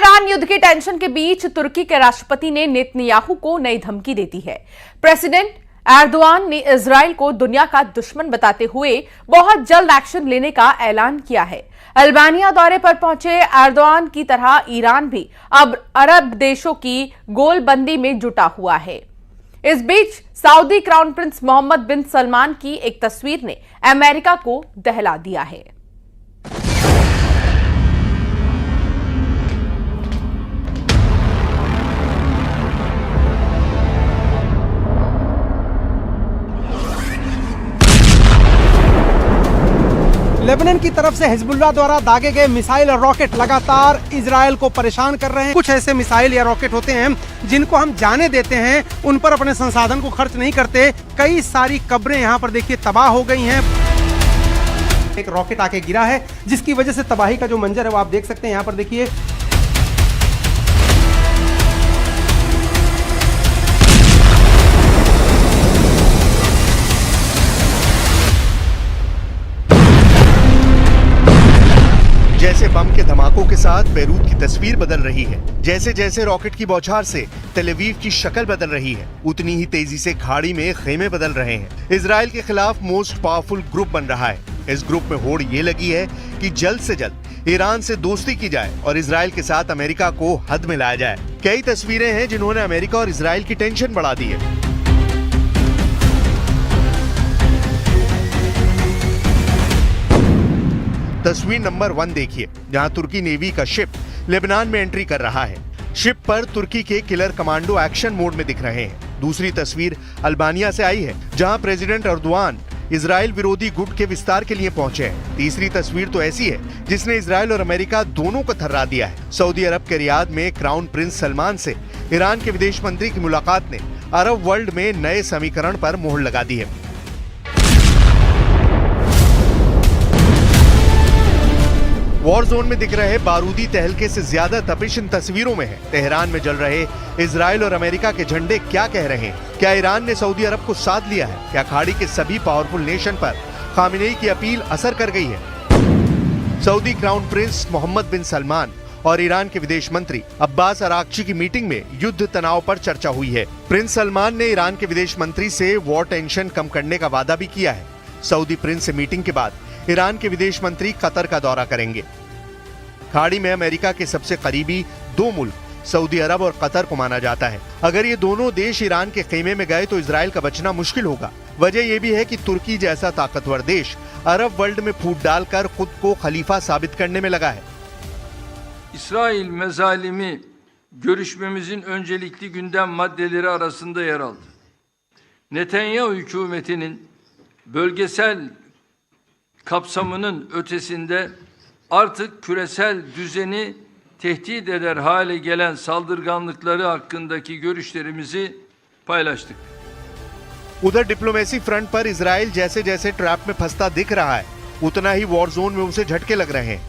Iran युद्ध की tension के बीच तुर्की के राष्ट्रपति ने नेतन्याहू को नई धमकी दे दी है। प्रेसिडेंट एर्दोआन ने इजराइल को दुनिया का दुश्मन बताते हुए बहुत जल्द एक्शन लेने का ऐलान किया है। अल्बानिया दौरे पर पहुंचे एर्दोआन की तरह ईरान भी अब अरब देशों की गोलबंदी में जुटा हुआ है। इस बीच सऊदी क्राउन प्रिंस मोहम्मद बिन सलमान की एक तस्वीर ने अमेरिका को दहला दिया है। लेबनान की तरफ से हिजबुल्लाह द्वारा दागे गए मिसाइल और रॉकेट लगातार इजराइल को परेशान कर रहे हैं। कुछ ऐसे मिसाइल या रॉकेट होते हैं जिनको हम जाने देते हैं, उन पर अपने संसाधन को खर्च नहीं करते। कई सारी कब्रें यहाँ पर देखिए तबाह हो गई हैं। एक रॉकेट आके गिरा है जिसकी वजह से तबाही का जो मंजर है वो आप देख सकते हैं। यहाँ पर देखिए जैसे बम के धमाकों के साथ बेरूत की तस्वीर बदल रही है, जैसे जैसे रॉकेट की बौछार से तेल अवीव की शक्ल बदल रही है, उतनी ही तेजी से खाड़ी में खेमे बदल रहे हैं। इजराइल के खिलाफ मोस्ट पावरफुल ग्रुप बन रहा है। इस ग्रुप में होड़ ये लगी है कि जल्द से जल्द ईरान से दोस्ती की जाए और इजराइल के साथ अमेरिका को हद मिलाया जाए। कई तस्वीरें हैं जिन्होंने अमेरिका और इजराइल की टेंशन बढ़ा दी है। तस्वीर नंबर 1 देखिए, जहां तुर्की नेवी का शिप लेबनान में एंट्री कर रहा है। शिप पर तुर्की के किलर कमांडो एक्शन मोड में दिख रहे हैं। दूसरी तस्वीर अल्बानिया से आई है, जहां प्रेसिडेंट एर्दोआन इजराइल विरोधी गुट के विस्तार के लिए पहुंचे हैं। तीसरी तस्वीर तो ऐसी है जिसने इजराइल और अमेरिका दोनों को थर्रा दिया है। सऊदी अरब के रियाद में क्राउन प्रिंस सलमान से ईरान के विदेश मंत्री की मुलाकात ने अरब वर्ल्ड में नए समीकरण पर मोहर लगा दी है। वॉर जोन में दिख रहे बारूदी तहलके से ज्यादा तपिश इन तस्वीरों में है। तेहरान में जल रहे इजराइल और अमेरिका के झंडे क्या कह रहे हैं? क्या ईरान ने सऊदी अरब को साथ लिया है? क्या खाड़ी के सभी पावरफुल नेशन पर खामिनेई की अपील असर कर गई है? सऊदी क्राउन प्रिंस मोहम्मद बिन सलमान और ईरान के विदेश मंत्री अब्बास अराक्ची की मीटिंग में युद्ध तनाव पर चर्चा हुई है। प्रिंस सलमान ने ईरान के विदेश मंत्री से वॉर टेंशन कम करने का वादा भी किया है। सऊदी प्रिंस से मीटिंग के बाद ईरान के विदेश मंत्री कतर का दौरा करेंगे। खाड़ी में अमेरिका के सबसे करीबी दो मुल्क सऊदी अरब और कतर को माना जाता है। अगर ये दोनों देश ईरान के खेमे में गए तो इजराइल का बचना मुश्किल होगा। वजह यह भी है कि तुर्की जैसा ताकतवर देश अरब वर्ल्ड में फूट डालकर खुद को खलीफा साबित करने में लगा है। İsrail mezalimi görüşmemizin öncelikli gündem maddeleri arasında yer aldı. Netanyahu hükümetinin bölgesel kapsamının ötesinde artık küresel düzeni tehdit eder hale gelen saldırganlıkları hakkındaki görüşlerimizi paylaştık. उधर डिप्लोमेसी फ्रंट पर इजराइल जैसे जैसे ट्रैप में फंसता दिख रहा है, उतना ही वॉर जोन में उसे झटके लग रहे हैं।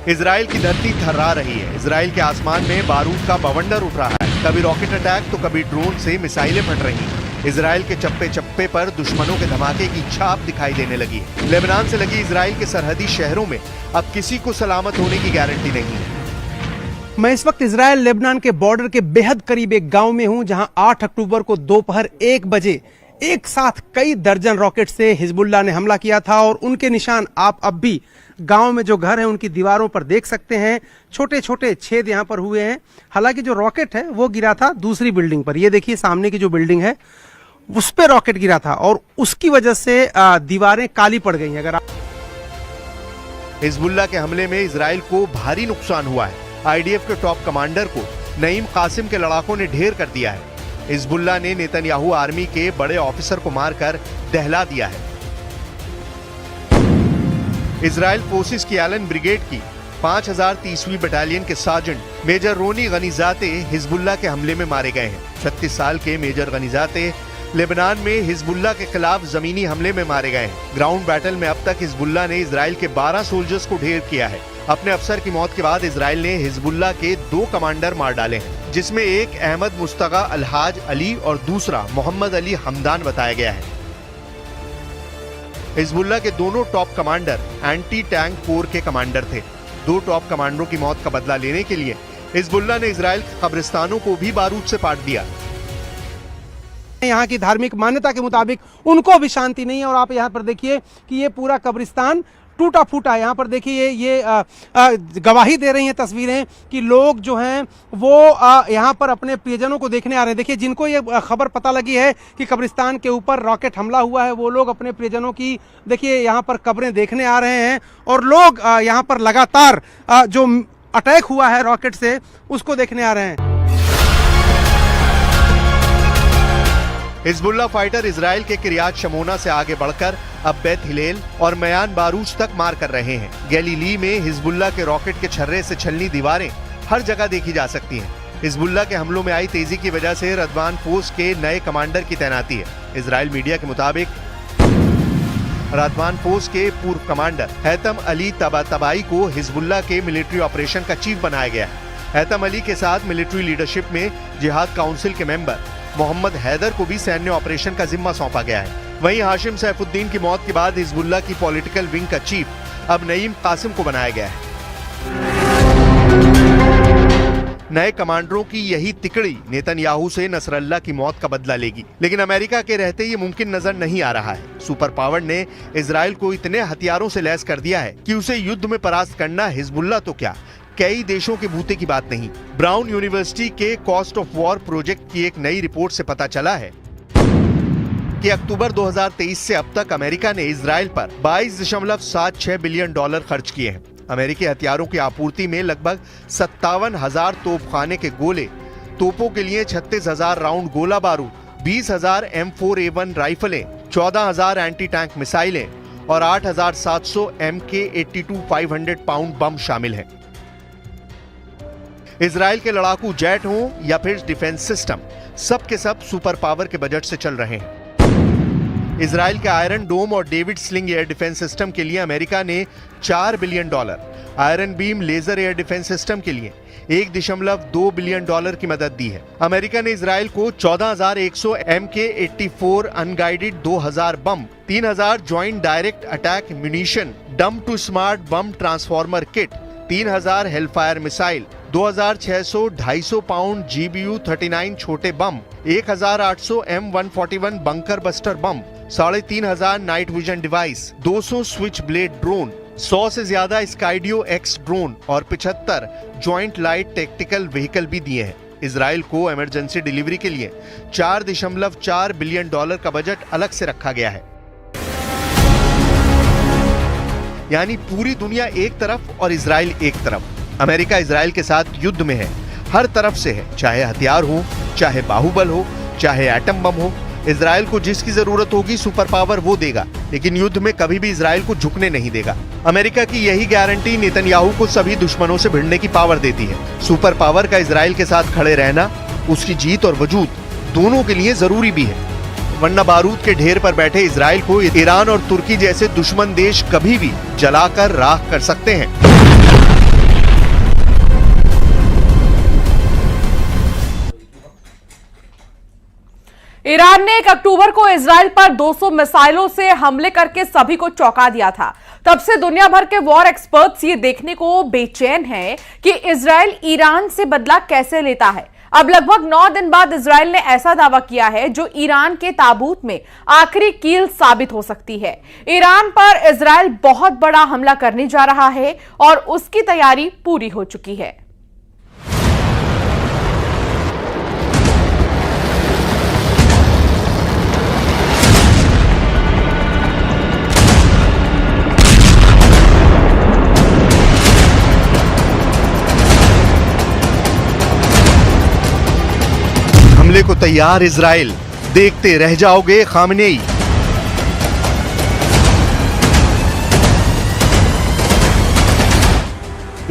इजराइल की धरती थर्रा रही है। इजराइल के आसमान में बारूद का बवंडर उठ रहा है। कभी रॉकेट अटैक तो कभी ड्रोन से मिसाइलें फट रही हैं। इजराइल के चप्पे चप्पे पर दुश्मनों के धमाके की छाप दिखाई देने लगी है। लेबनान से लगी इजराइल के सरहदी शहरों में अब किसी को सलामत होने की गारंटी नहीं है। मैं इस वक्त इजराइल लेबनान के बॉर्डर के बेहद करीब एक गांव में हूं, जहां 8 अक्टूबर को दोपहर 1 बजे एक साथ कई दर्जन रॉकेट से हिजबुल्लाह ने हमला किया था और उनके निशान आप अब भी गांव में जो घर है उनकी दीवारों पर देख सकते हैं। छोटे छोटे छेद यहां पर हुए हैं। हालांकि जो रॉकेट है वो गिरा था दूसरी बिल्डिंग पर। ये देखिए सामने की जो बिल्डिंग है उस पर रॉकेट गिरा था और उसकी वजह से दीवारें काली पड़ गई हैं। अगर हिजबुल्लाह के हमले में इजराइल को भारी नुकसान हुआ है। आईडीएफ के टॉप कमांडर को नईम कासिम के लड़ाकों ने ढेर कर दिया है। हिजबुल्लाह ने नेतन्याहू आर्मी के बड़े ऑफिसर को मारकर दहला दिया है। इजराइल फोर्सेस की एलन ब्रिगेड की 5030वीं बटालियन के सार्जेंट मेजर रोनी गनीजाते हिजबुल्लाह के हमले में मारे गए हैं। 36 साल के मेजर गनीजाते लेबनान में हिजबुल्लाह के खिलाफ जमीनी हमले में मारे गए हैं। ग्राउंड बैटल में अब तक हिजबुल्लाह ने इजराइल के 12 सोल्जर्स को ढेर किया है। अपने अफसर की मौत के बाद इजराइल ने हिजबुल्लाह के 2 कमांडर मार डाले हैं, जिसमें एक अहमद मुस्तगा अलहाज अली और दूसरा मोहम्मद अली हमदान बताया गया है। हिजबुल्लाह के दोनों top commander anti tank core के कमांडर थे। 2 टॉप कमांडरों की मौत का बदला लेने के लिए हिजबुल्लाह ने इजराइल के कब्रिस्तानों को भी बारूद से पाट दिया। यहाँ की धार्मिक मान्यता के मुताबिक उनको भी शांति नहीं है और आप यहाँ पर देखिए कि ये पूरा कब्रिस्तान टूटा फूटा है। यहाँ पर देखिए ये गवाही दे रही हैं तस्वीरें कि लोग जो हैं वो यहाँ पर अपने प्रियजनों को देखने आ रहे हैं। देखिए जिनको ये खबर पता लगी है कि कब्रिस्तान के ऊपर रॉकेट हमला हुआ है, वो लोग अपने प्रियजनों की देखिए यहाँ पर कब्रें देखने आ रहे हैं और लोग यहाँ पर लगातार जो अटैक हुआ है रॉकेट से उसको देखने आ रहे हैं। हिजबुल्लाह फाइटर इजराइल के किरियात शमोना से आगे बढ़कर अब बेत हिलेल और मयान बारूज तक मार कर रहे हैं। गैलीली में हिजबुल्लाह के रॉकेट के छर्रे से छलनी दीवारें हर जगह देखी जा सकती हैं। हिजबुल्लाह के हमलों में आई तेजी की वजह से रदवान फोर्स के नए कमांडर की तैनाती है। इजराइल मीडिया के मुताबिक रदवान फोर्स के पूर्व कमांडर हैतम अली तबातबाई को हिजबुल्लाह के मिलिट्री ऑपरेशन का चीफ बनाया गया है। हैतम अली के साथ मिलिट्री लीडरशिप में जिहाद काउंसिल के मेंबर मोहम्मद हैदर को भी सैन्य ऑपरेशन का जिम्मा सौंपा गया है। वहीं हाशिम सैफुद्दीन की मौत के बाद हिजबुल्लाह की पॉलिटिकल विंग का चीफ अब नईम कासिम को बनाया गया है। नए कमांडरों की यही तिकड़ी नेतन्याहू से नसरल्लाह की मौत का बदला लेगी, लेकिन अमेरिका के रहते ये मुमकिन नजर नहीं आ रहा है। सुपर पावर ने इजराइल को इतने हथियारों से लैस कर दिया है कि उसे युद्ध में परास्त करना हिजबुल्लाह तो क्या कई देशों के बूते की बात नहीं। ब्राउन यूनिवर्सिटी के कॉस्ट ऑफ वॉर प्रोजेक्ट की एक नई रिपोर्ट से पता चला है कि अक्टूबर 2023 से अब तक अमेरिका ने इजराइल पर 22.76 बिलियन डॉलर खर्च किए हैं। अमेरिकी हथियारों की आपूर्ति में लगभग 57,000 तोपखाने के गोले, तोपों के लिए 36,000 राउंड गोला बारूद, 20,000 M4A1 राइफलें, 14,000 एंटी टैंक मिसाइलें और 8,700 MK-82 500 पाउंड बम शामिल हैं। इजराइल के लड़ाकू जेट हों या फिर डिफेंस सिस्टम, सब के सब सुपर पावर के बजट से चल रहे हैं। इजराइल के आयरन डोम और David sling air defence system के लिए अमेरिका ने $4 billion, iron beam laser air defence system के लिए $1.2 बिलियन की मदद दी है। अमेरिका ने इजराइल को 14,100 MK-84 unguided 2,000 bomb, 3,000 joint direct attack munition, dumb to smart bomb transformer kit, 3,000 hellfire missile, 2,600 250 pound GBU-39 छोटे bomb, 1,800 M141 bunker buster bomb, 3,500 night vision device, 200 Switchblade drone, 100 से ज्यादा स्काइडियो x drone और 75 joint light tactical vehicle भी दिए हैं। Israel को emergency delivery के लिए $4.4 बिलियन का बजट अलग से रखा गया है। यानी पूरी दुनिया एक तरफ और इजराइल एक तरफ। अमेरिका इजराइल के साथ युद्ध में है, हर तरफ से है, चाहे हथियार हो, चाहे बाहुबल हो, चाहे एटम बम हो। इजराइल को जिसकी जरूरत होगी सुपर पावर वो देगा, लेकिन युद्ध में कभी भी इजराइल को झुकने नहीं देगा। अमेरिका की यही गारंटी नेतन्याहू को सभी दुश्मनों से भिड़ने की पावर देती है। सुपर पावर का इजराइल के साथ खड़े रहना उसकी जीत और वजूद दोनों के लिए जरूरी भी है, वरना बारूद के ढेर पर बैठे इजराइल को ईरान और तुर्की जैसे दुश्मन देश कभी भी जलाकर राख कर सकते हैं। ईरान ने 1 अक्टूबर को इजराइल पर 200 मिसाइलों से हमले करके सभी को चौंका दिया था। तब से दुनिया भर के वॉर एक्सपर्ट्स ये देखने को बेचैन हैं कि इजराइल ईरान से बदला कैसे लेता है। अब लगभग 9 दिन बाद इजराइल ने ऐसा दावा किया है जो ईरान के ताबूत में आखिरी कील साबित हो सकती है। ईरान पर इजराइल बहुत बड़ा हमला करने जा रहा है और उसकी तैयारी पूरी हो चुकी है। हमले को तैयार इजराइल, देखते रह जाओगे खामनेई।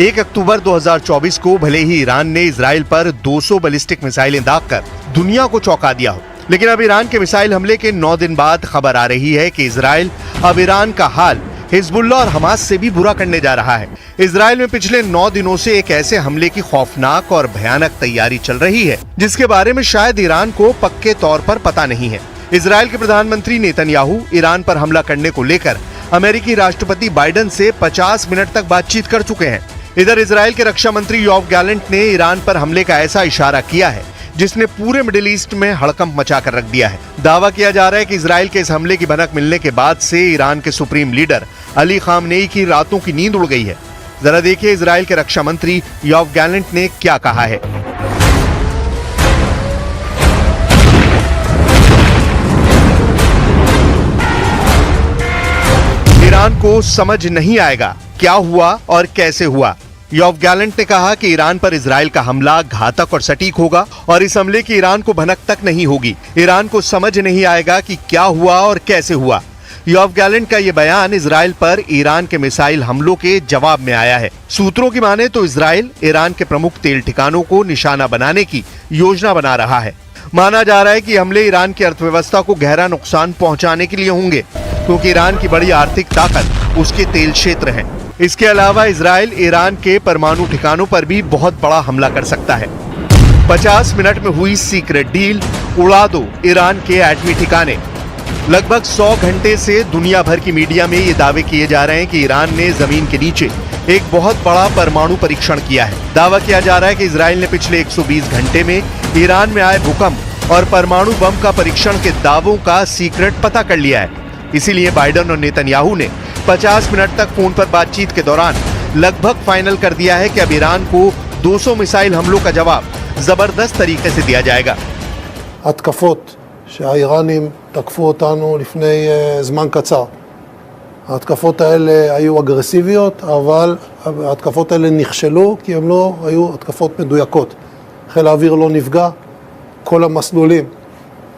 एक अक्टूबर 2024 को भले ही ईरान ने इजराइल पर 200 बैलिस्टिक मिसाइलें दागकर दुनिया को चौंका दिया हो, लेकिन अब ईरान के मिसाइल हमले के 9 दिन बाद खबर आ रही है कि इजराइल अब ईरान का हाल हिजबुल्लाह और हमास से भी बुरा करने जा रहा है। इजराइल में पिछले 9 दिनों से एक ऐसे हमले की खौफनाक और भयानक तैयारी चल रही है जिसके बारे में शायद ईरान को पक्के तौर पर पता नहीं है। इजराइल के प्रधानमंत्री नेतन्याहू ईरान पर हमला करने को लेकर अमेरिकी राष्ट्रपति बाइडेन से 50 मिनट तक बातचीत कर चुके हैं। इधर इजराइल के रक्षा मंत्री योआव गैलेंट ने ईरान पर हमले का ऐसा इशारा किया है जिसने पूरे मिडिल ईस्ट में हड़कंप मचा कर रख दिया है। दावा किया जा रहा है कि इजराइल के इस हमले की भनक मिलने के बाद से ईरान के सुप्रीम लीडर अली खामनेई की रातों की नींद उड़ गई है। जरा देखिए इजराइल के रक्षा मंत्री योआव गैलेंट ने क्या कहा है। ईरान को समझ नहीं आएगा क्या हुआ और कैसे हुआ। योआव गैलेंट ने कहा कि ईरान पर इजराइल का हमला घातक और सटीक होगा और इस हमले की ईरान को भनक तक नहीं होगी। ईरान को समझ नहीं आएगा कि क्या हुआ और कैसे हुआ। योआव गैलेंट का यह बयान इजराइल पर ईरान के मिसाइल हमलों के जवाब में आया है। सूत्रों की माने तो इजराइल ईरान के प्रमुख तेल ठिकानों को निशाना बनाने की योजना बना रहा है। माना जा रहा है कि हमले ईरान की अर्थव्यवस्था को गहरा नुकसान पहुंचाने के लिए होंगे, क्योंकि ईरान की बड़ी आर्थिक ताकत उसके तेल क्षेत्र है। इसके अलावा इजराइल ईरान के परमाणु ठिकानों पर भी बहुत बड़ा हमला कर सकता है। 50 मिनट में हुई सीक्रेट डील, उड़ा दो ईरान के एटमी ठिकाने। लगभग 100 घंटे से दुनिया भर की मीडिया में ये दावे किए जा रहे हैं कि ईरान ने जमीन के नीचे एक बहुत बड़ा परमाणु परीक्षण किया है। दावा किया जा रहा है कि इजराइल ने पिछले 120 घंटे में ईरान में आए भूकंप और परमाणु बम का परीक्षण के दावों का सीक्रेट पता कर लिया है। इसीलिए बाइडेन और नेतन्याहू ने 50 मिनट तक फोन पर बातचीत के दौरान लगभग फाइनल कर दिया है कि अब ईरान को 200 मिसाइल हमलों का जवाब जबरदस्त तरीके से दिया जाएगा। התקפות שהאיראנים תקפו אותנו לפני זמן קצר. ההתקפות האלה היו אגרסיביות, אבל ההתקפות האלה נכשלו כי הן לא היו התקפות מדויקות. חיל האוויר לא נפגע, כל המסלולים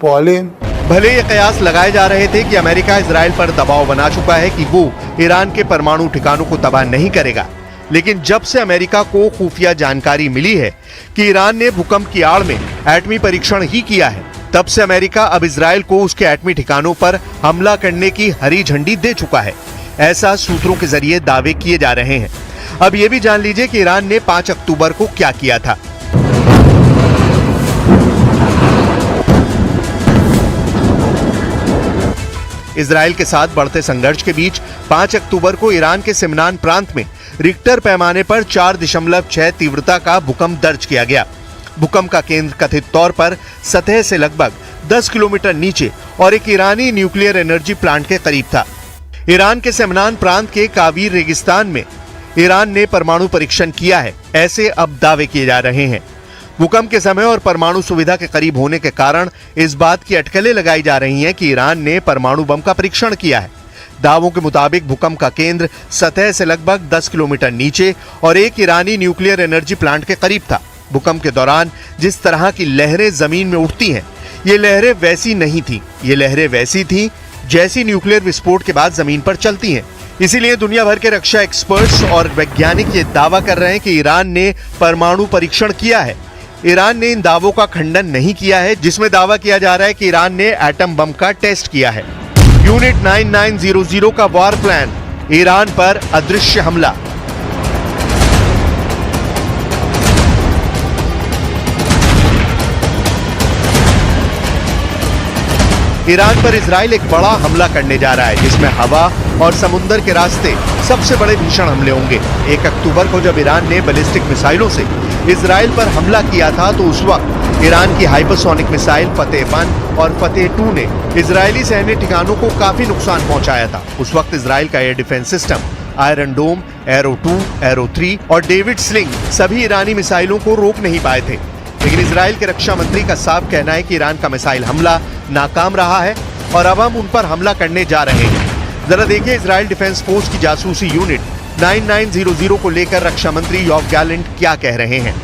פועלים. भले ये कयास लगाए जा रहे थे कि अमेरिका इजराइल पर दबाव बना चुका है कि वो ईरान के परमाणु ठिकानों को तबाह नहीं करेगा, लेकिन जब से अमेरिका को खुफिया जानकारी मिली है कि ईरान ने भूकंप की आड़ में एटमी परीक्षण ही किया है, तब से अमेरिका अब इजराइल को उसके एटमी ठिकानों पर हमला करने की हरी झंडी दे चुका है। ऐसा सूत्रों के जरिए दावे किए जा रहे हैं। अब ये भी जान लीजिए कि ईरान ने 5 अक्टूबर को क्या किया था। इजराइल के साथ बढ़ते संघर्ष के बीच 5 अक्टूबर को ईरान के सिमनान प्रांत में रिक्टर पैमाने पर 4.6 तीव्रता का भूकंप दर्ज किया गया। भूकंप का केंद्र कथित तौर पर सतह से लगभग 10 किलोमीटर नीचे और एक ईरानी न्यूक्लियर एनर्जी प्लांट के करीब था। ईरान के सिमनान प्रांत के कावीर रेगिस्तान में ईरान ने परमाणु परीक्षण किया है, ऐसे अब दावे किए जा रहे हैं। भूकंप के समय और परमाणु सुविधा के करीब होने के कारण इस बात की अटकलें लगाई जा रही हैं कि ईरान ने परमाणु बम का परीक्षण किया है। दावों के मुताबिक भूकंप का केंद्र सतह से लगभग 10 किलोमीटर नीचे और एक ईरानी न्यूक्लियर एनर्जी प्लांट के करीब था। भूकंप के दौरान जिस तरह की लहरें जमीन में उठती हैं, ये लहरें वैसी नहीं थी। ये लहरें वैसी थी जैसी न्यूक्लियर विस्फोट के बाद जमीन पर चलती हैं। इसीलिए दुनिया भर के रक्षा एक्सपर्ट्स और वैज्ञानिक ये दावा कर रहे हैं कि ईरान ने परमाणु परीक्षण किया है। ईरान ने इन दावों का खंडन नहीं किया है, जिसमें दावा किया जा रहा है कि ईरान ने एटम बम का टेस्ट किया है। यूनिट 9900 का वॉर प्लान, ईरान पर अदृश्य हमला। ईरान पर इजराइल एक बड़ा हमला करने जा रहा है, जिसमें हवा और समुद्र के रास्ते सबसे बड़े भीषण हमले होंगे। 1 अक्टूबर को जब ईरान ने बैलिस्टिक मिसाइलों से इजराइल पर हमला किया था, तो उस वक्त ईरान की हाइपरसोनिक मिसाइल फतेह 1 और फतेह 2 ने इजरायली सैन्य ठिकानों को काफी नुकसान पहुंचाया था। उस वक्त इजराइल का एयर डिफेंस सिस्टम आयरन डोम, एरो 2, एरो 3 और डेविड स्लिंग सभी ईरानी मिसाइलों को रोक नहीं पाए थे। लेकिन इजराइल के रक्षा मंत्री का साफ कहना है कि ईरान का मिसाइल हमला नाकाम रहा है और अब हम उन पर हमला करने जा रहे हैं। जरा देखिए इजराइल डिफेंस फोर्स की जासूसी यूनिट 9900 को लेकर रक्षा मंत्री योआव गैलेंट क्या कह रहे हैं।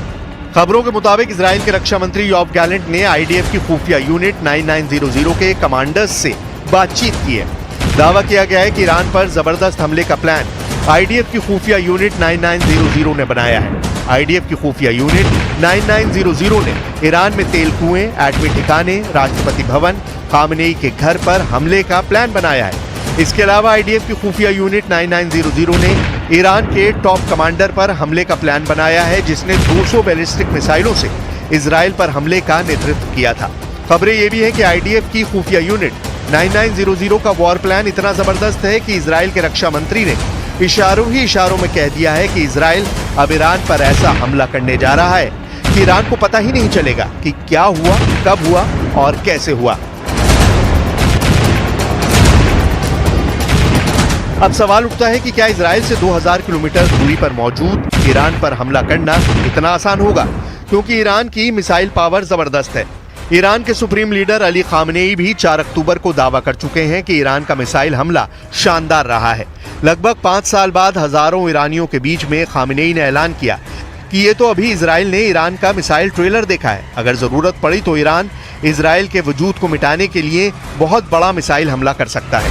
खबरों के मुताबिक इजराइल के रक्षा मंत्री योआव गैलेंट ने आईडीएफ की खुफिया यूनिट 9900 के कमांडर्स से बातचीत की है। दावा किया गया है कि ईरान पर जबरदस्त हमले का प्लान आईडीएफ की खुफिया यूनिट 9900 ने बनाया है। आईडीएफ की खुफिया यूनिट 9900 ने ईरान में तेल कुएं, एटमी ठिकाने, राष्ट्रपति भवन, खामनेई के घर पर हमले का प्लान बनाया है। इसके अलावा आईडीएफ की खुफिया यूनिट 9900 ने ईरान के टॉप कमांडर पर हमले का प्लान बनाया है, जिसने 200 बैलिस्टिक मिसाइलों से इजराइल पर हमले का नेतृत्व किया था। खबरें ये भी हैं कि आईडीएफ की खुफिया यूनिट 9900 का वॉर प्लान इतना जबरदस्त है कि इजराइल के रक्षा मंत्री ने इशारों ही इशारों में कह दिया है कि इजराइल अब ईरान पर ऐसा हमला करने जा रहा है कि ईरान को पता ही नहीं चलेगा कि क्या हुआ, कब हुआ और कैसे हुआ। अब सवाल उठता है कि क्या इजराइल से 2000 किलोमीटर दूरी पर मौजूद ईरान पर हमला करना इतना आसान होगा, क्योंकि ईरान की मिसाइल पावर जबरदस्त है। ईरान के सुप्रीम लीडर अली खामनेई भी 4 अक्टूबर को दावा कर चुके हैं कि ईरान का मिसाइल हमला शानदार रहा है। लगभग 5 साल बाद हजारों ईरानियों के बीच में खामनेई ने ऐलान किया कि ये तो अभी इजराइल ने ईरान का मिसाइल ट्रेलर देखा है, अगर जरूरत पड़ी तो ईरान इजराइल के वजूद को मिटाने के लिए बहुत बड़ा मिसाइल हमला कर सकता है।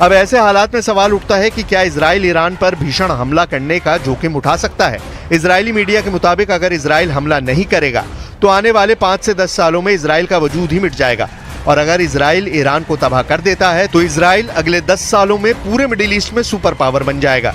अब ऐसे हालात में सवाल उठता है कि क्या इजराइल ईरान पर भीषण हमला करने का जोखिम उठा सकता है। इजरायली मीडिया के मुताबिक अगर इजराइल हमला नहीं करेगा तो आने वाले 5 से 10 सालों में इजराइल का वजूद ही मिट जाएगा, और अगर इजराइल ईरान को तबाह कर देता है तो इजराइल अगले 10 सालों में पूरे मिडिल ईस्ट में सुपर पावर बन जाएगा।